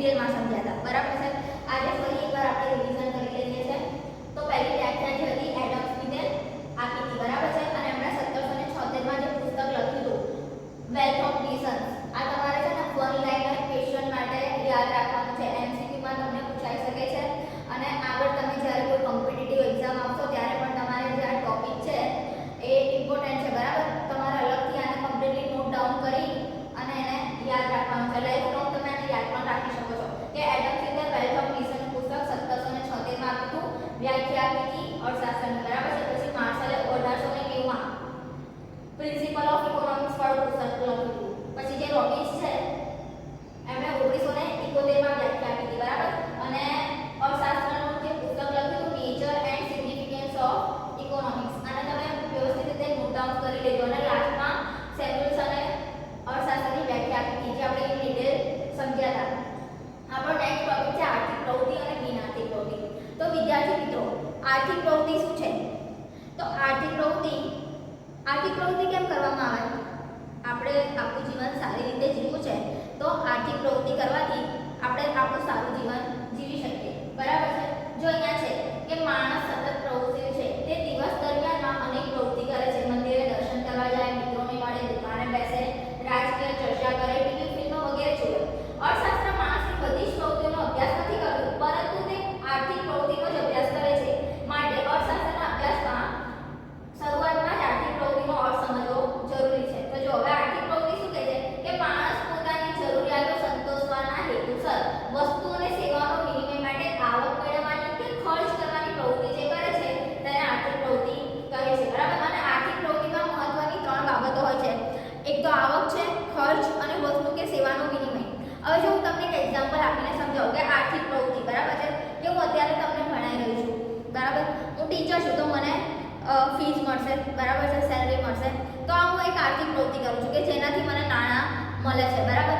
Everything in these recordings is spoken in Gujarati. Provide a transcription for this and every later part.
ડિટેલમાં સમજ્યા હતા, બરાબર છે। આજે ફરી એકવાર આપણે રિવિઝન કરી લઈએ છીએ। તો પહેલી વ્યાખ્યા જે હતી એડમ સ્મિથે આપી હતી, બરાબર છે। અને એમણે 1776 માં જે પુસ્તક લખ્યું હતું વેલ્થ ઓફ નેશન્સ, આ તમારે છે ને વન લાઇનર ક્વેશ્ચન માટે યાદ રાખવાનું છે, એમસીક્યુ માં તમને પૂછાઈ શકે છે। અને આગળ તમે જ્યારે કોઈ કોમ્પિટિટિવ એક્ઝામ આપશો ત્યારે પણ તમારે જે આ ટોપિક છે એ ઇમ્પોર્ટન્ટ છે, બરાબર। તમારે અલગથી આને કમ્પ્લીટલી નોટ ડાઉન કરી અને એને યાદ રાખવાનું છે। લાઈફ લોંગ તમે આને યાદ પણ રાખી શકો છો કે એડમ સ્મિથે વેલ્થ ઓફ નેશન પુસ્તક 1776 માં આપ્યું હતું, વ્યાખ્યા આપી હતી અર્થશાસ્ત્રની, બરાબર છે। પછી માર્શલે 1890 માં પ્રિન્સિપલ ઓફ ઇકોનોમિક્સ પર પુસ્તક લખ્યું હતું। પછી જે રોબિન્સ છે એમણે 1971 માં વ્યાખ્યા આપી હતી, બરાબર। અને અર્થશાસ્ત્રનું જે પુસ્તક લખ્યું હતું nature and significance of economics, આને તમે વ્યવસ્થિત રીતે નોટ ડાઉન કરી લેજો। અને લાસ્ટમાં સેમ્યુએલ્સને અર્થશાસ્ત્રની વ્યાખ્યા આપી હતી, જે આપણે ડિટેલ સમજ્યા હતા। આપણો નેક્સ્ટ ટોપિક છે આર્થિક પ્રવૃત્તિ અને બિન આર્થિક પ્રવૃત્તિ। તો વિદ્યાર્થી મિત્રો, આર્થિક પ્રવૃત્તિ શું છે? તો આર્થિક પ્રવૃત્તિ કેમ કરવામાં આવે? આપણે આપણું જીવન સારી રીતે જીવવું છે તો આર્થિક પ્રવૃત્તિ કરવાથી આપણે આપણું સારું જીવન જીવી શકીએ, બરાબર છે। જો અહીંયા છે કે માણસ સતત પ્રવૃત્તિ છે, તે દિવસ દરમિયાન અનેક પ્રવૃત્તિ કરે છે, મંદિરે દર્શન કરવા જાય, મિત્રોને મળે, દુકાને બેસે, રાજકીય ચર્ચા કરે, ટીવી ફિલ્મો વગેરે જુએ। અર્થશાસ્ત્ર માણસની બધી જ પ્રવૃત્તિનો અભ્યાસ નથી કરતું, પરંતુ તે આર્થિક પ્રવૃત્તિનો જ અભ્યાસ કરે છે। માટે અર્થશાસ્ત્રના અભ્યાસમાં શરૂઆતમાં જ આર્થિક પ્રવૃત્તિનો અર્થ સમજવો જરૂરી છે। તો જો હવે આર્થિક પ્રવૃત્તિ શું કહે છે કે માણસ પોતાની જરૂરિયાતો સંતોષવાના હેતુસર વસ્તુ અને સેવાઓનો વિનિમય માટે આવક મેળવવાની કે ખર્ચ કરવાની પ્રવૃત્તિ જે કરે છે તેને આર્થિક પ્રવૃત્તિ કહે છે, બરાબર। અને આર્થિક પ્રવૃત્તિમાં મહત્વની 3 બાબતો હોય છે, એક તો આવક છે, ખર્ચ અને વસ્તુ કે સેવાનો વિનિમય। હવે જો હું તમને એક એક્ઝામ્પલ આપીને સમજાવું કે આર્થિક પ્રવૃત્તિ, બરાબર છે, કે હું અત્યારે તમને ભણાઈ રહી છું, બરાબર। હું ટીચર છું તો મને ફીસ મળશે, બરાબર છે, સેલરી મળશે, તો આ હું એક આર્થિક પ્રવૃત્તિ કરું છું કે જેનાથી મને નાણાં મળે છે, બરાબર,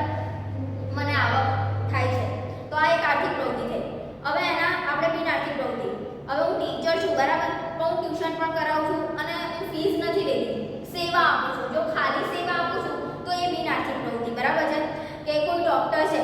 મને આવક થાય છે, તો આ એક આર્થિક પ્રવૃત્તિ થઈ। હવે એના આપણે બિન આર્થિક પ્રવૃત્તિ, હવે હું ટીચર છું, બરાબર, તો હું ટ્યુશન પણ કરાવું છું અને હું ફીસ નથી લેતી, સેવા આપું છું। જો ખાલી સેવા આપું છું તો એ બિન આર્થિક પ્રવૃત્તિ, બરાબર છે। કે કોઈ ડોક્ટર છે,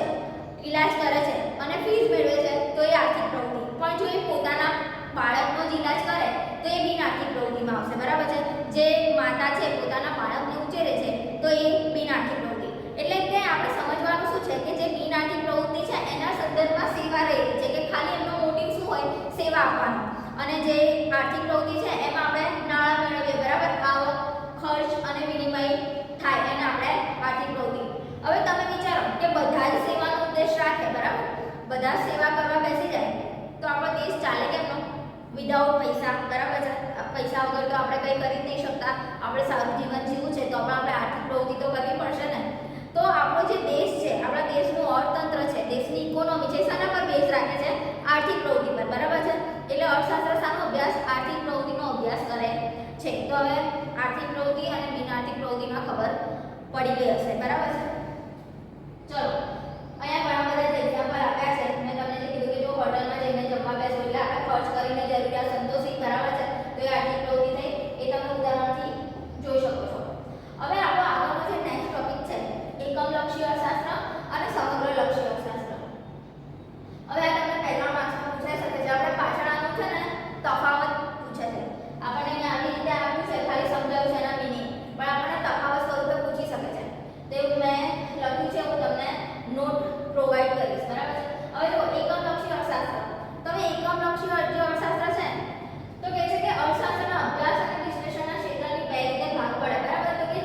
ઈલાજ કરે છે અને ફીસ મેળવે છે તો એ આર્થિક પ્રવૃત્તિ, પણ જો એ પોતાના બાળકનો જ ઈલાજ કરે તો એ બિન આર્થિક પ્રવૃત્તિમાં આવશે, બરાબર છે। જે માતા છે પોતાના બાળકને ઉછેરે છે તો એ બિન આર્થિક પ્રવૃત્તિ। એટલે કે આપણે સમજવાનું શું છે કે જે બિન આર્થિક પ્રવૃત્તિ છે એના સંદર્ભમાં સેવા રહેલી છે કે ખાલી એમનો મોટિવ શું હોય, સેવા આપવાનો, અને જે આર્થિક પ્રવૃત્તિ છે એમાં આપણે નાણાં મેળવીએ, બરાબર, આવક, ખર્ચ અને વિનિમય થાય, એને આપણે આર્થિક પ્રવૃત્તિ। હવે તમે વિચારો કે બધા જ સેવાનો ઉદ્દેશ રાખે, બરાબર, બધા સેવા કરવા બેસી જાય તો આપણો દેશ ચાલે કેમનો? વિધાઉટ પૈસા, બરાબર છે। પૈસા વગર તો આપણે કંઈ કરી જ નહીં શકતા, આપણે સારું જીવન જીવવું છે તો પણ આપણે આર્થિક પ્રવૃત્તિ તો કરવી પડશે ને। તો આપણો જે દેશ છે, આપણા દેશનું અર્થતંત્ર છે, દેશની ઇકોનોમી છે, શાના પર બેઝ રાખે છે? આર્થિક પ્રવૃત્તિ પર, બરાબર છે। એટલે અર્થશાસ્ત્ર શાનો અભ્યાસ? આર્થિક પ્રવૃત્તિનો અભ્યાસ કરે છે। તો હવે આર્થિક પ્રવૃત્તિ અને બિન આર્થિક પ્રવૃત્તિમાં ખબર પડી ગઈ હશે, બરાબર છે। ચલો, અહીંયા ઘણા બધા એક્ઝામ્પલ આપ્યા છે, મેં તમને જે કીધું કે જો હોટલમાં જઈને જમવા બેસો એટલે આપણે ખર્ચ કરીને જરૂરિયાત સંતોષી, બરાબર છે, તો એ આર્થિક પ્રવૃત્તિ થઈ, એ તમે ઉદાહરણથી જોઈ શકો છો। હવે આપણો આગળનો જે નેક્સ્ટ ટોપિક છે એકમલક્ષી અર્થશાસ્ત્ર અને સમગ્રલક્ષી અર્થશાસ્ત્ર। હવે આ તમને પહેલા માર્ક્સમાં પૂછાઈ શકે છે, આપણે પાછળ આનું છે ને તફાવત પૂછે છે, આપણને અહીંયા આવી રીતે આપ્યું છે, ખાલી સમજાવ્યું છે એના મિનિંગ, પણ આપણને તફાવત સ્વરૂપે પૂછી શકે છે, તો એવું મેં લખ્યું છે, હું તમને નોટ પ્રોવાઈડ કરીશ, બરાબર છે। હવે જો એકમલક્ષી અર્થશાસ્ત્ર, તમે એકમલક્ષી જે અર્થશાસ્ત્ર છે તો કહે છે કે અર્થશાસ્ત્રના અભ્યાસ અને વિશ્લેષણના ક્ષેત્રની બે રીતે ભાગ પડે, બરાબર। તો કે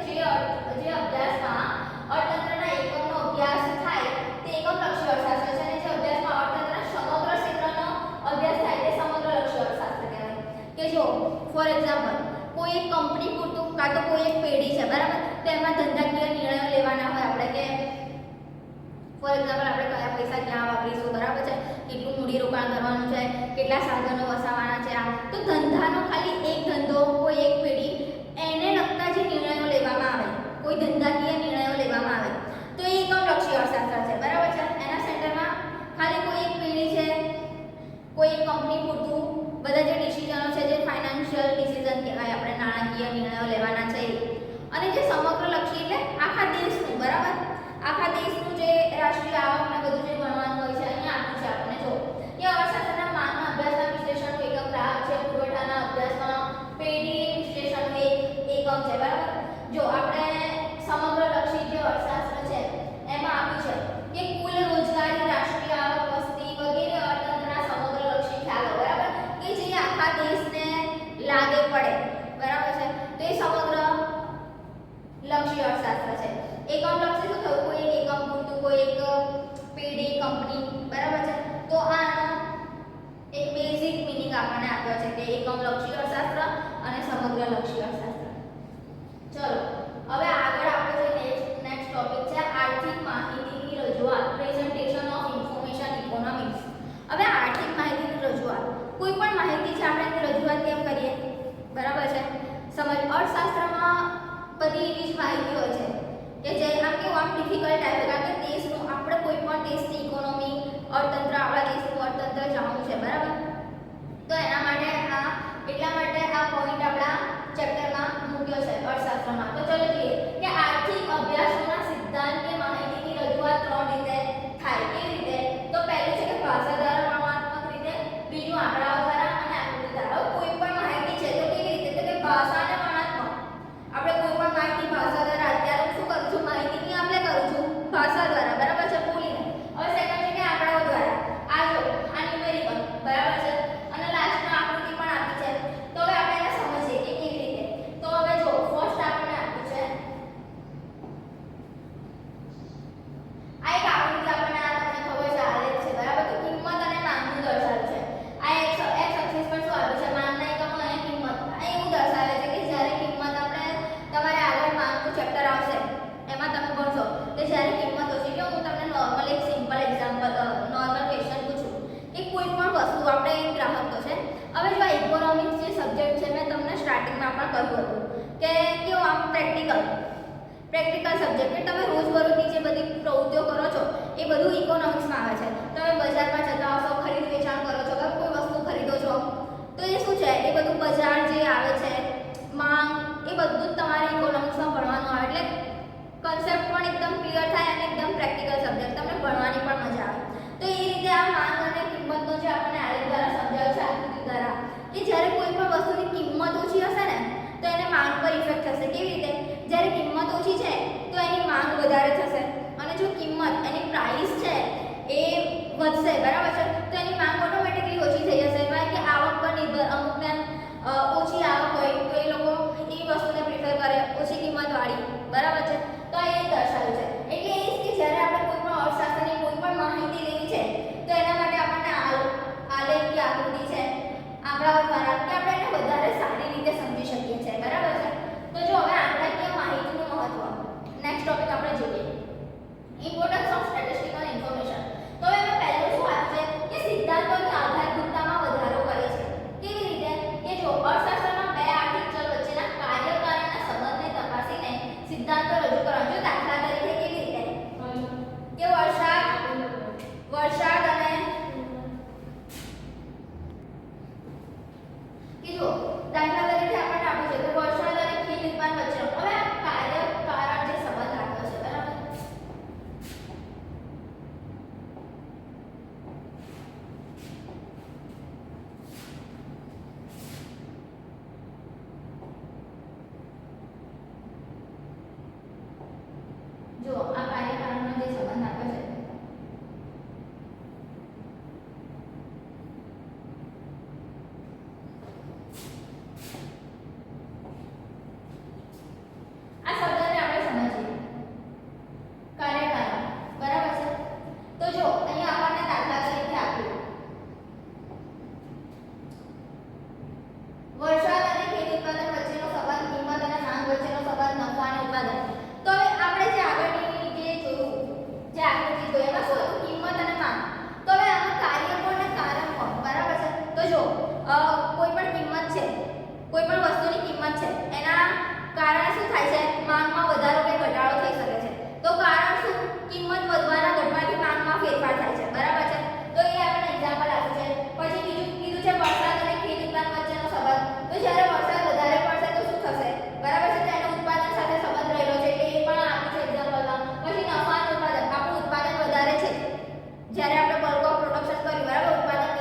જે અભ્યાસમાં અર્થતંત્રના એકમનો અભ્યાસ થાય તે એકમલક્ષી અર્થશાસ્ત્ર છે, અને જે અભ્યાસમાં અર્થતંત્રના સમગ્ર ક્ષેત્રનો અભ્યાસ થાય તે સમગ્રલક્ષી અર્થશાસ્ત્ર કહેવાય। કે જો ફોર એક્ઝામ્પલ કોઈ એક કંપની પૂરતું કાં તો કોઈ એક પેઢી છે, બરાબર, તેમાં ધંધાકીય નિર્ણયો લેવાના હોય આપણે કે ફોર એક્ઝામ્પલ આપણે કયા પૈસા ક્યાં વાપરીશું, બરાબર છે, કેટલું મૂડીરોકાણ કરવાનું છે, કેટલા સાધનો વસાવવાના છે, આ તો ધંધાનો ખાલી એક ધંધો, કોઈ એક પેઢી, એને લગતા જે નિર્ણયો લેવામાં આવે, કોઈ ધંધાકીય નિર્ણયો લેવામાં આવે તો એ એકમલક્ષી અર્થશાસ્ત્ર છે, બરાબર છે। એના સેન્ટરમાં ખાલી કોઈ એક પેઢી છે, કોઈ એક કંપની પૂરતું બધા જે ડિસિઝનો છે, જે ફાઇનાન્શિયલ ડિસિઝન કહેવાય, આપણે નાણાકીય નિર્ણયો લેવાના છે, અને જે સમગ્રલક્ષી એટલે આખા દેશનું, બરાબર, આખા દેશનું જે રાષ્ટ્રીય આવક ને બધું જે ગણવાનું હોય કે અર્થશાસ્ત્રના માંગના અભ્યાસના વિશ્લેષણનું એકમ ગ્રાહક છે, પુરવઠાના અભ્યાસમાં પેઢી વિશ્લેષણનું એકમ છે, બરાબર. જો આપણે સમગ્રલક્ષી જે અર્થશાસ્ત્ર છે એમાં આપ્યું છે કે કુલ રોજગારી, રાષ્ટ્રીય આવક, વસ્તી વગેરે અર્થતંત્રના સમગ્રલક્ષી ખ્યાલો, બરાબર, કે જે આખા દેશને લાગે પડે, બરાબર છે. તો એ સમગ્ર લક્ષી અર્થશાસ્ત્ર છે. એકમ લક્ષી શું થયું? કોઈ એક એકમ પૂરતું, કોઈ એક પેઢી, કંપની, બરાબર છે. તો આનો એક બેઝિક મીનિંગ આપણને આપ્યો છે કે એકમ લક્ષી અર્થશાસ્ત્ર અને સમગ્ર લક્ષી અર્થશાસ્ત્ર. ચલો હવે આગળ આપણે જે નેક્સ્ટ ટોપિક છે આર્થિક માહિતીની રજૂઆત, પ્રેઝન્ટેશન ઓફ ઇન્ફોર્મેશન ઇકોનોમિક્સ. હવે આર્થિક માહિતીની રજૂઆત, કોઈ પણ માહિતી છે આપણે એની રજૂઆત કેમ કરીએ, બરાબર છે. સમજ અર્થશાસ્ત્રમાં બધી એવી જ માહિતી હોય છે કે જે આમ કેવું આમ ડિફિકલ્ટ આવે, કારણ કે દેશનું આપણે કોઈ પણ દેશની ઇકોનોમી, અર્થતંત્ર, આપણા દેશનું અર્થતંત્ર જાણવું છે, બરાબર. તો એના માટે એટલા માટે આ પોઈન્ટ આપણા ચેપ્ટરમાં મૂક્યો છે અર્થશાસ્ત્રમાં. તો ચલો જોઈએ કે આર્થિક અભ્યાસોના સિદ્ધાંત કે માહિતીની રજૂઆત ત્રણ રીતે થાય. કેવી રીતે? તો પહેલું છે કે ભાષા દ્વારા, વર્ણનાત્મક રીતે, બીજું આંકડાઓ દ્વારા અને આકૃતિ દ્વારા. કોઈ પણ માહિતી છે તો કેવી રીતે? તો કે ભાષા અને વર્ણનાત્મક. આપણે કોઈ પણ માહિતી ભાષા દ્વારા, અત્યારે હું શું કરું છું, માહિતીની આપણે કરું છું ભાષા દ્વારા, બરાબર છે, બોલીને. હવે સેકન્ડ છે કે આંકડાઓ દ્વારા. આ જો આ ન્યુમેરિકલ, બરાબર છે, અને લાસ્ટમાં આકૃતિ પણ આપી છે. તો હવે આપણે એને સમજીએ કે કેવી રીતે. તો હવે જો ફર્સ્ટ આપણને આપ્યું છે આ એક આકૃતિ, આપણને આ તમને ખબર છે આલેખ છે, બરાબર. તો કિંમત અને માંગનું દર્શાવ્યું છે. આ એક્સ એક્સિસ પર શું આપ્યું છે? માંગના એકમો અને કિંમત. આ એવું દર્શાવે છે કે જ્યારે કિંમત આપણે તમારે આગળ માંગનું ચેપ્ટર આવશે એમાં તમે ભણશો કે જ્યારે કિંમત ઓછી, કે હું તમને નોર્મલ એક સિમ્પલ એક્ઝામ્પલ, નોર્મલ ક્વેશ્ચન પૂછું કે કોઈ પણ વસ્તુ આપણે એક ગ્રાહક તો છે. હવે જો આ ઇકોનોમિક્સ જે સબ્જેક્ટ છે મેં તમને સ્ટાર્ટિંગમાં પણ કહ્યું હતું કે કેવું આમ પ્રેક્ટિકલ સબ્જેક્ટ, કે તમે રોજબરોજની જે બધી પ્રવૃત્તિઓ કરો છો એ બધું ઇકોનોમિક્સમાં આવે છે. તમે બજારમાં જતા હશો, ખરીદ વેચાણ કરો છો, કે કોઈ વસ્તુ ખરીદો છો, તો એ શું છે? એ બધું બજાર જે આવે છે, માંગ, એ બધું જ તમારે ઇકોનોમિક્સમાં ભણવાનું આવે. એટલે કન્સેપ્ટ પણ એકદમ ક્લિયર થાય અને એકદમ પ્રેક્ટિકલ સબ્જેક્ટ, તમને ભણવાની પણ મજા આવે. તો એ રીતે આ માંગ અને કિંમતનો જે આપણે આલેખ દ્વારા સમજાવ્યું છે, આકૃતિ દ્વારા, કે જ્યારે કોઈ પણ વસ્તુની કિંમત ઓછી હશે ને તો એને માંગ પર ઇફેક્ટ થશે. કેવી રીતે? જ્યારે કિંમત ઓછી છે તો એની માંગ વધારે થશે, અને જો કિંમત એની પ્રાઇસ છે એ વધશે, બરાબર છે, તો એની માંગ ઓટોમેટિકલી ઓછી થઈ જશે. કારણ કે આવક પર નિર્ભર, અમુકને ઓછી આવક હોય તો એ લોકો એ વસ્તુને પ્રિફર કરે ઓછી કિંમતવાળી, બરાબર છે. તો એ દર્શાવ્યું છે. એટલે એ જ કે જ્યારે આપણે કોઈ પણ અર્થશાસ્ત્રની કોઈ પણ માહિતી લેવી છે તો એના માટે આપણને આલેખ કે આકૃતિ છે, આંકડાઓ દ્વારા, કે આપણે એને વધારે સારી રીતે સમજી શકીએ છીએ, બરાબર છે. તો જો હવે આંકડાકીય માહિતીનું મહત્વ, નેક્સ્ટ ટોપિક આપણે જોઈએ ઇમ્પોર્ટન્સ ઓફ સ્ટેટિસ્ટિકલ ઇન્ફોર્મેશન. તો હવે એમાં પહેલું શું આવ્યું છે કે સિદ્ધાંતોની આધારભૂતતામાં વધારો કરે છે. કેવી રીતે? કે જો અર્થશાસ્ત્રમાં બે આર્થિક ચલ વચ્ચેના કાર્યકારણના સંબંધને તપાસીને સિદ્ધાંતો રજૂ કરવા. જો દાખલા તરીકે કેવી રીતે કે વરસાદ અને કે જો દાખલા તરીકે આપણને આપ્યું છે કે વરસાદ અને ખેત ઉત્પાદન વચ્ચેનો, હવે આ કાર્યકારણ જે સંબંધ આપ્યો છે, બરાબર. જો આ કાર્યકારણનો જે સંબંધ આપ્યો છે, આ શબ્દને આપણે સમજીએ કાર્યકારણ, બરાબર છે. તો જો અહીંયા આપણને દાખલા તરીકે આપ્યું વરસાદ અને ખેત ઉત્પાદન વચ્ચેનો સંબંધ, કિંમત અને માંગ વચ્ચેનો સંબંધ, નફા અને ઉત્પાદન. તો હવે આપણે જે આગળની જે જોયું, જે આકૃતિ જોઈ, એમાં શું હતું? કિંમત અને માંગ. તો હવે આમાં કાર્ય કોણ અને કારણ કોણ, બરાબર છે. તો જો કોઈ પણ કિંમત છે, કોઈ પણ વસ્તુની કિંમત છે, એના કારણે શું થાય છે? માંગમાં વધારો કે ઘટાડો થઈ શકે છે. તો કારણ શું? કિંમત વધવાના ઘટવાથી માંગમાં ફેરફાર થાય છે, બરાબર છે. તો એ આપણે એક્ઝામ્પલ આપ્યું છે. પછી બીજું કીધું છે વરસાદ અને ખેત ઉત્પાદન વચ્ચેનો સંબંધ. તો જ્યારે વરસાદ વધારે પડશે તો શું થશે, બરાબર છે, તો એનો ઉત્પાદન સાથે સંબંધ રહેલો છે, એટલે એ પણ આપ્યું છે એક્ઝામ્પલમાં. પછી નફા અને ઉત્પાદન, આપણું ઉત્પાદન વધારે છે જ્યારે આપણે બલ્ક ઓફ પ્રોડક્શન કર્યું, બરાબર, ઉત્પાદન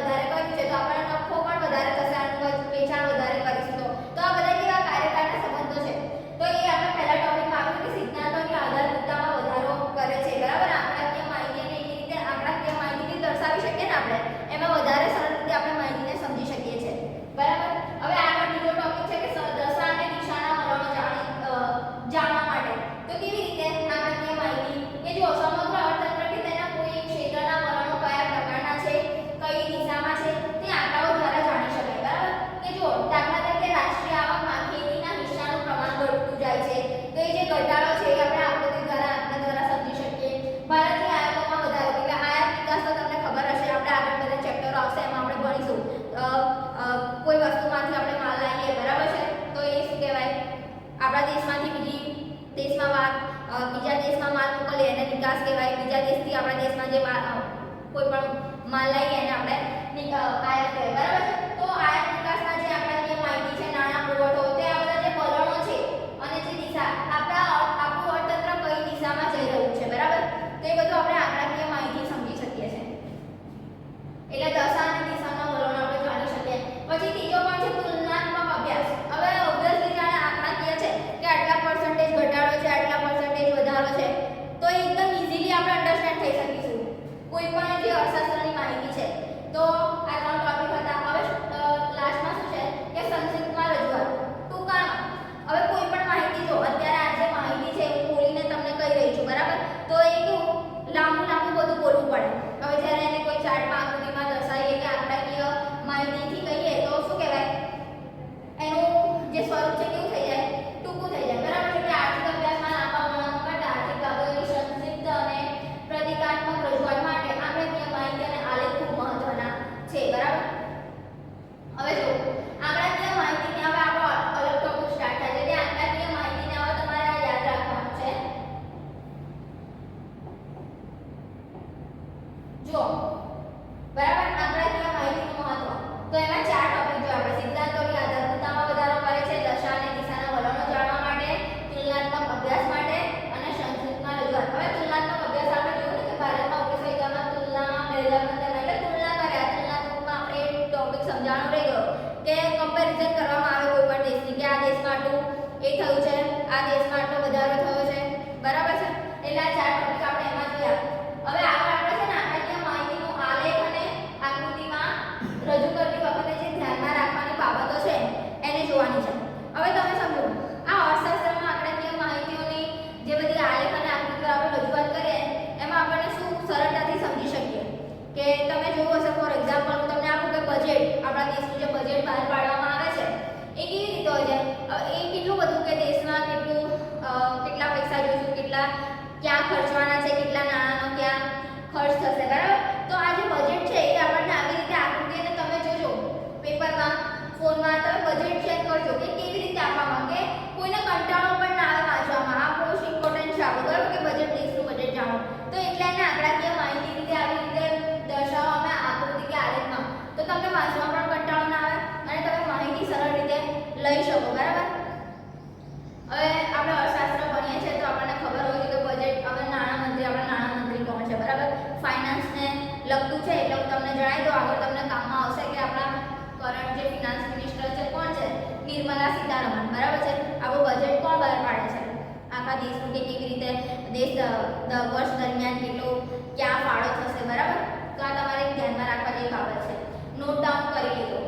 જે કોઈ પણ માલ લઈએ એને આપણે આયાત કહેવાય, બરાબર છે. તો આયાત નિકાસના જે આંકડાકીય માહિતી છે, નાણાં પુરવઠો, તે આ બધા જે વલણો છે અને જે દિશા આપણું અર્થતંત્ર કઈ દિશામાં જઈ રહ્યું છે, બરાબર, તો એ બધું આપણે આંકડાકીય માહિતી સમજી શકીએ છીએ. એટલે દશા અને દિશાના વલણો આપણે જાણી શકીએ. પછી ત્રીજો પણ છે તુલનાત્મક અભ્યાસ. હવે ઓબ્વિયસલી જાણે આંકડાકીય છે કે આટલા પર્સન્ટેજ ઘટાડો છે, આટલા પર્સન્ટેજ વધારો છે, તો એકદમ ઈઝીલી આપણે અન્ડરસ્ટેન્ડ થઈ શકીશું કોઈ પણ જે અર્થશાસ્ત્રની માહિતી છે. તો આ ત્રણ ટોપિક હતા. હવે લાસ્ટમાં શું છે કે સંક્ષિપ્તમાં રજૂઆત, ટૂંકામાં. હવે કોઈ પણ માહિતી જો અત્યારે આ જે માહિતી છે હું બોલીને તમને કહી રહી છું, બરાબર, તો એ કેવું લાંબુ બધું બોલવું પડે. હવે જ્યારે એને કોઈ ચાર્ટમાં આકૃતિમાં દર્શાવીએ કે આંકડાકીય માહિતીથી કહીએ તો શું કહેવાય, એનું જે સ્વરૂપ છે કેવું થઈ જાય, ટૂંકું થઈ જાય, બરાબર. એટલે આર્થિક અભ્યાસમાં લાંબા વર્ણનો કરતા આર્થિક બાબતોની સંક્ષિપ્ત અને પ્રતિકાત્મક રજૂઆત માટે આંકડાકીય માહિતી અને આલેખ ખૂબ મહત્વના છે, બરાબર. હવે જો આંકડાકીય માહિતીને હવે આપણો અલગ ટોપિક સ્ટાર્ટ થાય છે. એટલે આંકડાકીય માહિતીને હવે તમારે આ યાદ રાખવાનું છે. જો બરાબર, આંકડાકીય માહિતીનું મહત્વ, તો એમાં ચાર ટોપિક જો આપણે સિદ્ધાંતોની આધારભૂતતામાં વધારો કરે છે, દશા અને દિશાના વલણો જાણવા માટે, તુલનાત્મક અભ્યાસ માટે અને સંક્ષિપ્તમાં રજૂઆત. હવે તુલનાત્મક અભ્યાસ આપણે જોયું ને કે ભારતમાં 1951માં તુલનામાં મેળવના એટલે તુલના કર્યા, તુલનાત્મકમાં આપણે ટોપિક સમજાવવાનો રહી ગયો કે કમ્પેરિઝન કરવામાં આવે કોઈ પણ દેશની કે આ દેશમાં આટલું એ થયું છે, આ દેશમાં આટલો વધારો થયો છે, બરાબર છે. એટલે આ ચાર ટોપિક આપણે એમાં જોયા. હવે આગળ આપણે છે ને આંકડાકીય માહિતીનું આલેખ અને આકૃતિમાં રજૂ કરતી વખતે જે ધ્યાનમાં રાખવાની બાબતો છે એને જોવાની છે. હવે તમે સમજો આ અર્થશાસ્ત્રમાં આંકડાકીય માહિતીઓની જે બધી આલેખ અને આકૃતિઓ આપણે રજૂઆત કરીએ એમાં આપણને શું સરળતાથી સમજી શકીએ કે તમે જોયું હશે, ફોર એક્ઝામ્પલ હું તમને આપું કે બજેટ, આપણા દેશનું જે બજેટ બહાર પાડવામાં આવે છે એ કેવી રીતે હોય છે. એ કેટલું બધું કે દેશમાં કેટલા પૈસા જોઈશું, કેટલા ક્યાં ખર્ચવાના છે, કેટલા નાણાંનો ક્યાં ખર્ચ થશે, બરાબર. તો આ જે બજેટ છે એ આપણને આવી રીતે આકૃતિ અને તમે જોજો પેપરમાં, ફોનમાં તમે બજેટ ચેક કરજો કે કેવી રીતે આપવામાં, કે કોઈને કંટાળો પણ ના આવે વાંચવામાં. આ બહુ ઇમ્પોર્ટન્ટ છે આપણું, બરાબર, કે બજેટ, દેશનું બજેટ જાણો. તો એટલે એને આંકડાકીય માહિતી રીતે આવી રીતે દર્શાવવામાં આકૃતિ કે આલેખમાં, તો તમને વાંચવામાં પણ કંટાળો ના આવે અને તમે માહિતી સરળ રીતે લઈ શકો, બરાબર. હવે આપણે અર્થશાસ્ત્ર ભણીએ છીએ તો આપણને ખબર હોય છે કે બજેટ, હવે નાણામંત્રી, આપણા નાણામંત્રી કોણ છે, બરાબર, ફાઇનાન્સને લગતું છે. એટલે હું તમને જણાવી દઉં, આગળ તમને કામમાં આવશે કે આપણા કરંટ જે ફિનાન્સ મિનિસ્ટર છે કોણ છે, નિર્મલા સીતારમણ, બરાબર છે. આપણું બજેટ કોણ બહાર પાડે છે આખા દેશનું, કે કેવી રીતે દેશ વર્ષ દરમિયાન કેટલો ક્યાં ફાળો થશે, બરાબર. તો આ તમારે ધ્યાનમાં રાખવા જેવી બાબત છે. નોટ ડાઉન કરી લેજો,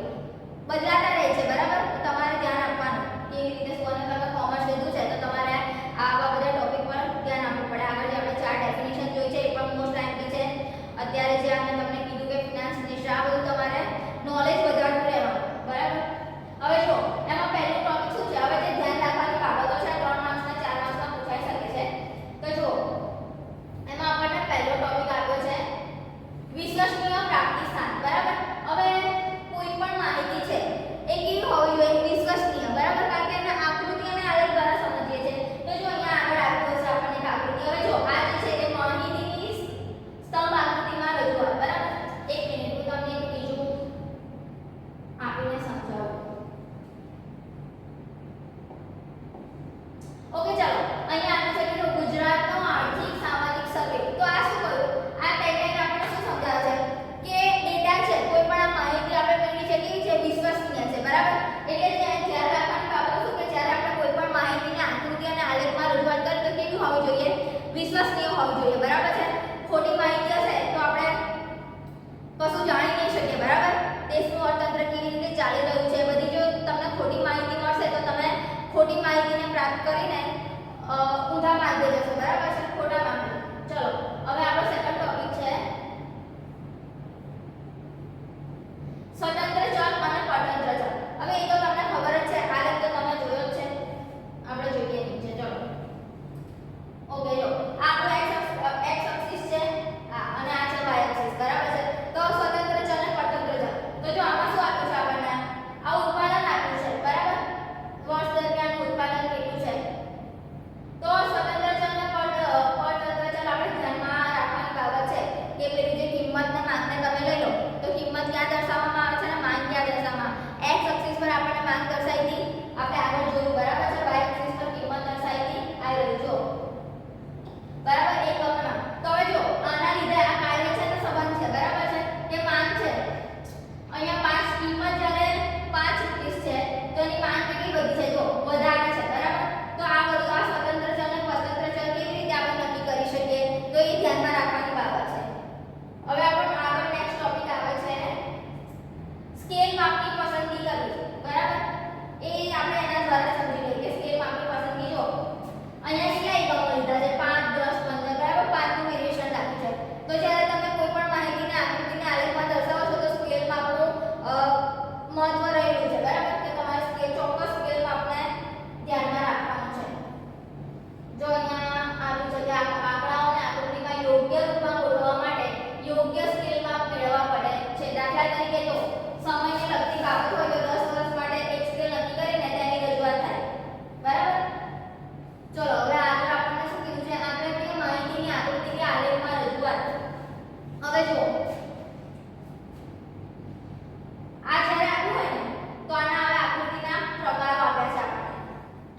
બદલાતા રહે છે, બરાબર, તમારે ધ્યાન આપવાનું કેવી રીતે શું. અને તમે કોમર્સ લીધું છે તો તમારે આવા બધા ટોપિક પર ધ્યાન આપવું પડે. આગળ જે આપણે ચાર ડેફિનેશન જોઈ છે એ પણ મોસ્ટ આઈમ્પી છે. અત્યારે જે આપણે તમને કીધું કે ફિનાન્સ મિનિસ્ટર, આ બધું તમારે નોલેજ વધારતું રહેવાનું, બરાબર. હવે જો એમાં પહેલું ટોપિક શું છે, હવે જે ધ્યાન રાખવાની બાબતો છે 3 માર્ક્સના 4 માર્ક્સમાં પૂછાઈ શકે છે. તો જો એમાં આપણને પહેલો ટોપિક આપ્યો છે વિશ્વસનીય પ્રાપ્તિ સ્થાન, બરાબર. હવે કોઈ પણ માહિતી છે એ કેવી હોવી જોઈએ, વિશ્વસનીય, બરાબર, કારણ કે આપણે આકૃતિ અને આલેખ દ્વારા સમજીએ છીએ. તો જો અહીંયા આગળ આપ્યું છે આપણને એક આકૃતિ. હવે જો આ જે છે એ માહિતીની સ્તંભ આકૃતિમાં રજૂઆત, બરાબર. એક મિનિટ હું તમને એક બીજું આપીને સમજાવું. ઓકે, ચાલો અહીંયા આપ્યું છે કે ગુજરાતનો આર્થિક સામાજિક સર્વે. તો આ શું કહ્યું, આ ટેગલાઈન આપણને શું સમજાવે છે કે ડેટા છે, કોઈ પણ આ માહિતી આપણે મેળવી છે કેવી છે, વિશ્વસનીય છે, બરાબર. એટલે ધ્યાન રાખવાની બાબત શું કે જ્યારે આપણે કોઈ પણ માહિતીને આકૃતિ અને આલેખમાં રજૂઆત કરીએ તો કેવી હોવી જોઈએ, વિશ્વસનીય હોવી જોઈએ, બરાબર છે. ખોટી માહિતી હશે તો આપણે કશું જાણી નહીં શકીએ, બરાબર. દેશનું અર્થતંત્ર કેવી રીતે ચાલી રહ્યું છે, બધી જો તમને ખોટી માહિતી મળશે તો તમે ખોટી માહિતીને પ્રાપ્ત કરીને ઊંધા માર્ગે જશો, બરાબર છે, ખોટા માર્ગે. ચલો હવે આપણો સેકન્ડ ટોપિક છે સ્વતંત્ર ચલ અને પરતંત્ર ચલ. હવે એ તો તમને ખબર જ છે, આલેખ તો તમે જોયો જ છે, આપણે જોઈએ નીચે. ચલો ઓકે, જો આ આપણો x એક્સિસ છે અને આ છે y એક્સિસ, બરાબર છે. તો સ્વતંત્ર ચલ અને પરતંત્ર ચલ, તો જો આમાં શું આપ્યું છે આપણને, આ ઉત્પાદન આપ્યું છે, બરાબર, વર્ષ દરમિયાન ઉત્પાદન કેટલું છે. તો સ્વતંત્ર ચલ અને લખી છે બરાબર એ આપણે એના દ્વારા સમજી લઈએ કે સ્કેલ માપની પસંદગી જો અહીંયા કેટલા એકમો લીધા છે 5 10 15 બરાબર 5 નું વેરિએશન રાખ્યું છે તો જ્યારે તમે કોઈ પણ માહિતીને આકૃતિને આલેખમાં દર્શાવો છો તો સ્કેલ માપનું મહત્વ રહેલું છે બરાબર કે તમારે સ્કેલ ચોક્કસ સ્કેલ માપને ધ્યાનમાં રાખવાનું છે જો અહીંયા આવ્યું છે કે આંકડાઓને આકૃતિમાં યોગ્ય રૂપમાં ગોઠવવા માટે યોગ્ય સ્કેલ માપ મેળવવા પડે છે દાખલા તરીકે જો સમયને લગતી બાબત હોય તો 10 વર્ષ માટે એક સ્કેલ નક્કી કરીને તેની રજૂઆત થાય બરાબર ચલો હવે આગળ આપણને શું કીધું છે આંકડાકીય માહિતીની આકૃતિની આલેખમાં રજૂઆત હવે જો આ જ્યારે આપ્યું હોય ને તો આના હવે આકૃતિના પ્રકારો આપ્યા છે આપણને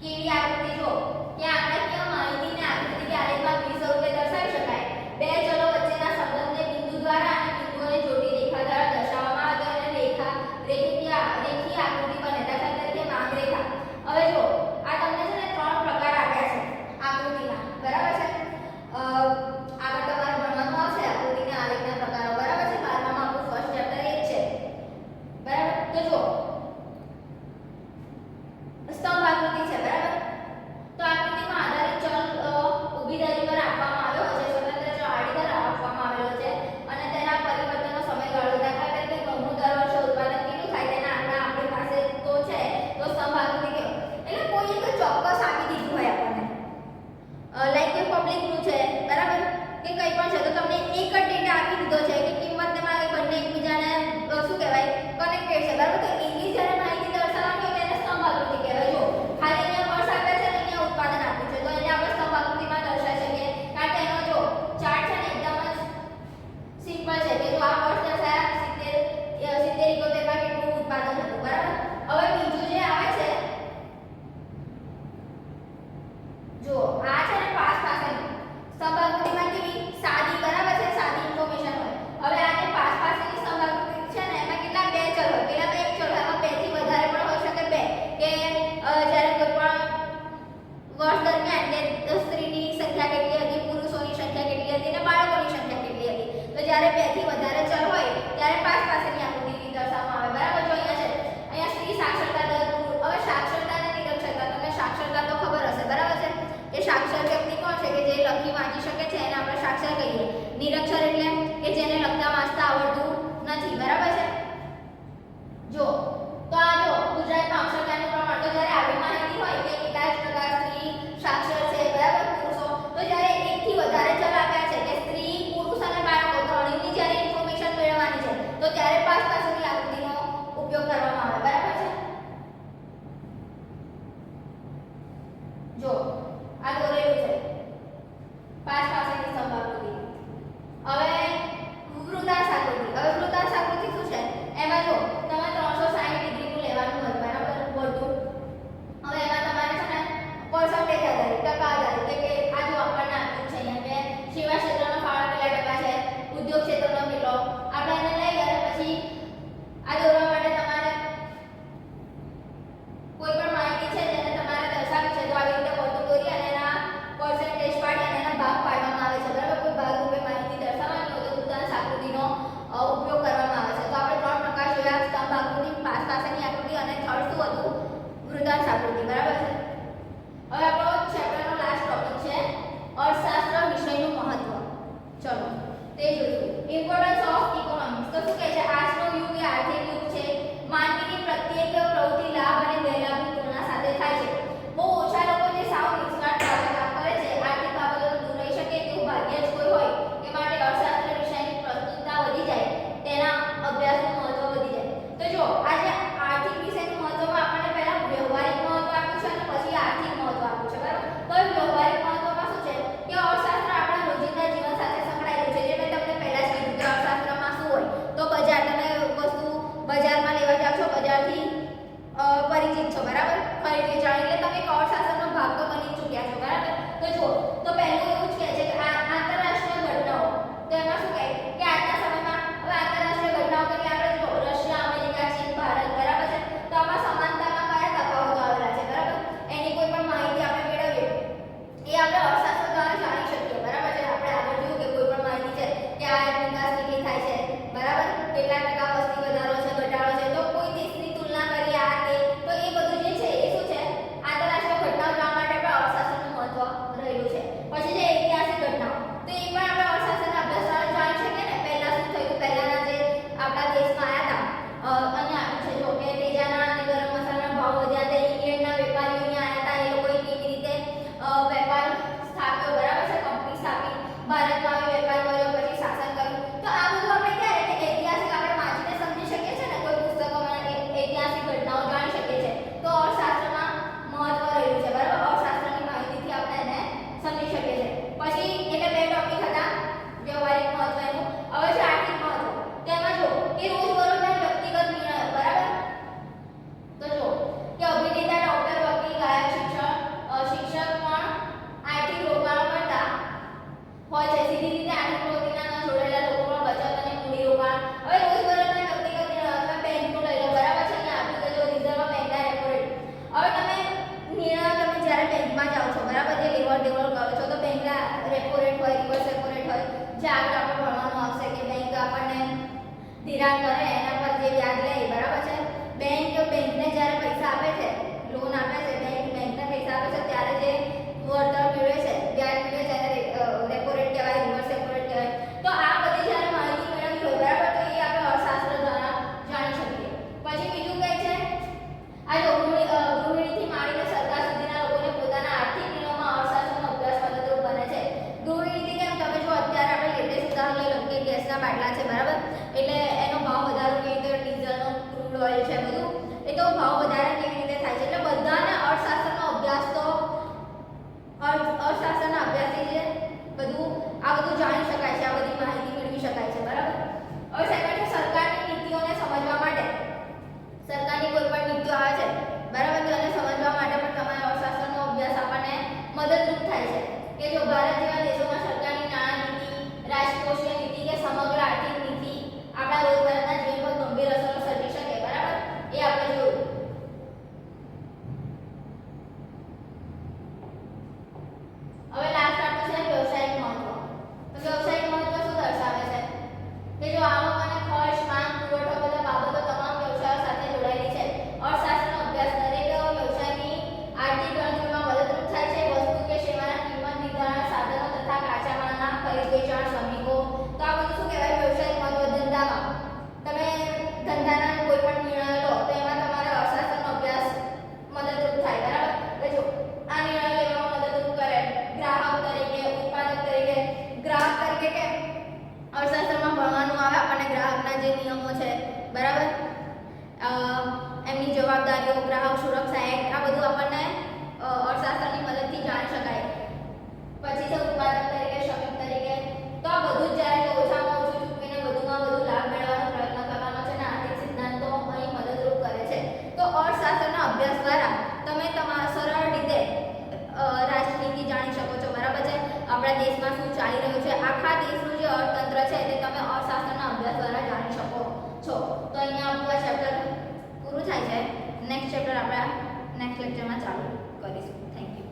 કેવી આકૃતિ જો કે આંકડાકીય માહિતીને આકૃતિની આલેખમાં વિવિધ સ્વરૂપે દર્શાવી શકાય બે ચલો વચ્ચેના સંબંધને બિંદુ દ્વારા અને બિંદુઓને જોડી રેખા દ્વારા દર્શાવવામાં આવે તો એને રેખીય આકૃતિ બને દાખલા તરીકે માંગ રેખા હવે જો આ તમને છે ને ત્રણ પ્રકાર આપ્યા છે આકૃતિના બરાબર છે આગળ તમારે ભણવાનું આવશે આકૃતિના આલેખના પ્રકારો બરાબર છે 12માં આપણું ફર્સ્ટ ચેપ્ટર એ જ છે બરાબર તો જો સ્તંભ આકૃતિ છે બરાબર તો આકૃતિમાં આધારિત ચલ ઊભી ધરી પર આપવામાં આવ્યો છે સ્વતંત્ર ચલ આડી ધર આપવામાં આવેલો છે અને તેના પરિવર્તનનો સમયગાળો દાખલા તરીકે ઘઉંનું દર વર્ષે ઉત્પાદન કેટલું થાય તેના આંકડા આપણી પાસે તો છે તો સ્તંભ આકૃતિ કહેવાય એટલે કોઈ એક ચોક્કસ આપી દીધું હોય આપણને લાઈક કોઈ પબ્લિકનું છે બરાબર કે કંઈ પણ છે તો તમને એક જ ડેટા આપી દીધો છે કે કિંમત તેમાં બંને એકબીજાને શું કહેવાય કનેક્ટેડ છે બરાબર તો એની જ્યારે માહિતી દર્શાવવાની હોય તેને સ્તંભ આકૃતિ કહેવાય જો ખાલી અહીંયા વર્ષ આપ્યા છે અને અહીંયા ઉત્પાદન આપ્યું છે તો એને આપણે સ્તંભ આકૃતિમાં દર્શાવી શકીએ કારણ કે એનો જો ચાર્ટ છે ને એકદમ જ સિમ્પલ છે કે જો આ વર્ષ દર્શાયા 70 71 માં કેટલું ઉત્પાદન હતું બરાબર હવે બીજું જે આવે છે જો આ છે ને પાસ પાસેની સ્તંભ આકૃતિમાં કેવી સાદી બરાબર છે સાદી ઇન્ફોર્મેશન હોય હવે આને પાસ પાસેની સ્તંભ આકૃતિ છે ને એમાં કેટલા બે ચલ હોય પેલા તો એક ચલ હોય એમાં બે થી વધારે પણ હોઈ શકે બે કે જ્યારે કોઈ પણ વર્ષ દરમિયાન કે સ્ત્રીની સંખ્યા કેટલી હતી પુરુષોની સંખ્યા કેટલી હતી અને બાળકોની સંખ્યા કેટલી હતી તો જ્યારે બે થી વધારે ચલ હોય ત્યારે પાસ પાસેની આકૃતિ દર્શાવવામાં આવે બરાબર જો અહીંયા છે અહીંયા સ્ત્રી સાક્ષરતા દર હવે સાક્ષરતા અને નિરક્ષરતા તમને સાક્ષરતા તો ખબર હશે બરાબર છે કે સાક્ષર વ્યક્તિ કોણ છે કે જે લખી વાંચી શકે છે એને આપણે સાક્ષર કહીએ નિરક્ષર એટલે કે જેને લખતા વાંચતા આવડતું નથી બરાબર છે જો તો આ જો ગુજરાતમાં અક્ષરતાનું પ્રમાણ તો જ્યારે આવી માહિતી હોય કે કેટલા ટકા સ્ત્રી સાક્ષર છે બરાબર પુરુષો તો જ્યારે એક થી વધારે ચલ આપ્યા છે કે સ્ત્રી પુરુષ અને બાળકો ત્રણેયની જ્યારે ઇન્ફોર્મેશન મેળવવાની છે તો ત્યારે પાસ પાસેની આકૃતિનો ઉપયોગ કરવામાં આવે બરાબર છે જો આ દોરેલું છે પાસ પાસેની સ્તંભ આકૃતિ હવે વૃત્તાંશ આકૃતિ હવે વૃત્તાંશ આકૃતિ શું છે એમાં જો તમે 360 ડિગ્રીનું લેવાનું હોય બરાબર વર્તુળ હવે એમાં તમારે છે ને પર્સન્ટેજ આધારિત ટકા આધારિત કે આ જો આપણને આપ્યું છે અહીંયા કે સેવા ક્ષેત્રનો ફાળો કેટલા ટકા છે ઉદ્યોગ ક્ષેત્રનો કેટલો આપણે એને લઈ અને પછી આ દોરવા માટે તમારે કોઈ પણ માહિતી છે જેને તમારે દર્શાવવી છે તો આવી રીતે વર્તુળ દોરી અને એના પર્સન્ટેજ પાડી અને એના ભાગ પાડવામાં આવે છે બરાબર કોઈ ભાગ રૂપે માહિતી દર્શાવવાની હોય તો વૃત્તાંશ આકૃતિનો ઉપયોગ કરવામાં આવે છે તો આપણે ત્રણ પ્રકાર જોયા સ્તંભ આકૃતિ પાસ પાસેની આકૃતિ અને થર્ડ શું હતું વૃત્તાંશ આકૃતિ બરાબર છે હવે આપણો ચેપ્ટરનો લાસ્ટ ટોપિક છે અર્થશાસ્ત્ર વિષયનું મહત્વ ચલો તે જોઈશું ઇમ્પોર્ટન્સ ઓફ ઇકોનોમિક્સ તો શું કહે છે આજનો યુગ એ આર્થિક યુગ છે માનવીની પ્રત્યેક પ્રવૃત્તિ લાભ અને ગેરલાભની તુલના સાથે થાય છે બહુ ઓછા લોકો જે સાવ નિષ્ણાત કામ કરે છે આર્થિક બાબતો દૂર રહી શકે તેવું ભાગ્ય જ કોઈ હોય એ માટે અર્થશાસ્ત્ર વિષયની પ્રસ્તુતતા વધી જાય તેના અભ્યાસનું મહત્વ વધી જાય તો જો આજે આર્થિક વિષયનું મહત્વમાં આપણને પહેલા વ્યવહારિક મહત્વ આપ્યું છે અને પછી આર્થિક મહત્વ આપ્યું છે બરાબર તો વ્યવહારિક મહત્વમાં શું છે કે અર્થશાસ્ત્ર આપણા રોજિંદા જીવન સાથે સંકળાયેલું છે જે મેં તમને પહેલા જ કીધું કે અર્થશાસ્ત્રમાં શું હોય તો બજાર તમે વસ્તુ બજારમાં લેવા જાવ છો બજારથી પરિચિત છો બરાબર ખરીદ વેચાણ એટલે તમે એક અર્થશાસ્ત્રનો ભાગ તો બની ચૂક્યા છો બરાબર તો જો તો પહેલું એવું જ કહે છે કે આંતરરાષ્ટ્રીય ઘટનાઓ તો એમાં શું કહે કે આજના સમયમાં હવે આંતરરાષ્ટ્રીય ઘટનાઓ એટલે આપણે જો રશિયા અમેરિકા ચીન ભારત બરાબર છે તો આમાં સમાનતામાં કયા તફાવતો આવેલા છે બરાબર એની કોઈ પણ માહિતી આપણે મેળવીએ એ આપણે અર્થશાસ્ત્ર દ્વારા જાણી શકીએ બરાબર છે આપણે આગળ જોયું કે કોઈ પણ માહિતી છે કે આ વિકાસ કેટલી થાય છે બરાબર કેટલા ટકા વસ્તી વધારો છે ઘટાડો છે તો કોઈ દેશની તુલના કરી આ છે બધું એ તો ભાવ વધારા કેવી રીતે થાય છે એટલે બધાને અર્થશાસ્ત્રનો અભ્યાસ તો અર્થશાસ્ત્રના અભ્યાસથી જે બધું આ બધું જાણી શકાય છે, આ બધી માહિતી મેળવી શકાય છે, બરાબર. હવે સેકન્ડ છે સરકારની નીતિઓને સમજવા માટે. સરકારની કોઈ પણ નીતિઓ આવે છે, બરાબર, તો એને સમજવા માટે પણ તમારે અર્થશાસ્ત્રનો અભ્યાસ આપણને મદદરૂપ થાય છે કે જો ભારત જેવા દેશોમાં સરકારની નાણાં નીતિ, રાષ્ટ્રીય નીતિ કે સમગ્ર આર્થિક નીતિ આપણા રોજબરોજના જીવન પર ગંભીર અસરો સર્જી શકે, બરાબર, એ આપણે જોયું. હવે લાસ્ટ આપણું છે વ્યવસાયિક મહત્વ. તો વ્યવસાયિક મહત્વ શું દર્શાવે છે કે જો આવક અને ખર્ચ, માંગ, પુરવઠો બધા બાબતો તમામ વ્યવસાયો સાથે જોડાયેલી છે. અર્થશાસ્ત્રનો અભ્યાસ દરેક વ્યવસાયની આર્થિક ગણતરીમાં મદદરૂપ થાય છે. વસ્તુ કે સેવાના કિંમત નિર્ધારણ સાધનો તથા કાચા માલના ખરીદ વેચાણ, શ્રમિકો, તો આ બધું શું કહેવાય વ્યવસાયિક મહત્વ. ધંધામાં તમે ધંધાના કોઈ પણ નિર્ણય લો તો એમાં તમારે અર્થશાસ્ત્રનો અભ્યાસ મદદરૂપ થાય, બરાબર. તો જો આ નિર્ણય લેવામાં મદદરૂપ કરે ગ્રાહક તરીકે, ઉત્પાદક તરીકે. ગ્રાહક તરીકે કે અર્થશાસ્ત્રમાં ભણવાનું આવે આપણને ગ્રાહકના જે નિયમો છે, બરાબર, એમની જવાબદારીઓ, ગ્રાહક સુરક્ષા એક્ટ, આ બધું આપણને અર્થશાસ્ત્રની મદદથી જાણી શકાય. પછી છે ઉત્પાદક તરીકે, શ્રમિક તરીકે, તો આ બધું જ જ્યારે ઓછામાં ઓછું ચૂકવીને વધુમાં વધુ લાભ મેળવવાનો પ્રયત્ન કરવાનો છે અને આર્થિક સિદ્ધાંતો અહીં મદદરૂપ કરે છે. તો અર્થશાસ્ત્રના અભ્યાસ દ્વારા તમે તમારા સરળ રીતે રાજનીતિ જાણી શકો છો, બરાબર છે. આપણા દેશમાં શું ચાલી રહ્યું છે, આખા દેશનું જે અર્થતંત્ર છે તે તમે અર્થશાસ્ત્રના અભ્યાસ દ્વારા જાણી શકો છો. તો અહીંયા આપણું આ ચેપ્ટર પૂરું થાય છે. નેક્સ્ટ ચેપ્ટર આપણે નેક્સ્ટ લેક્ચરમાં ચાલુ કરીશું. Thank you.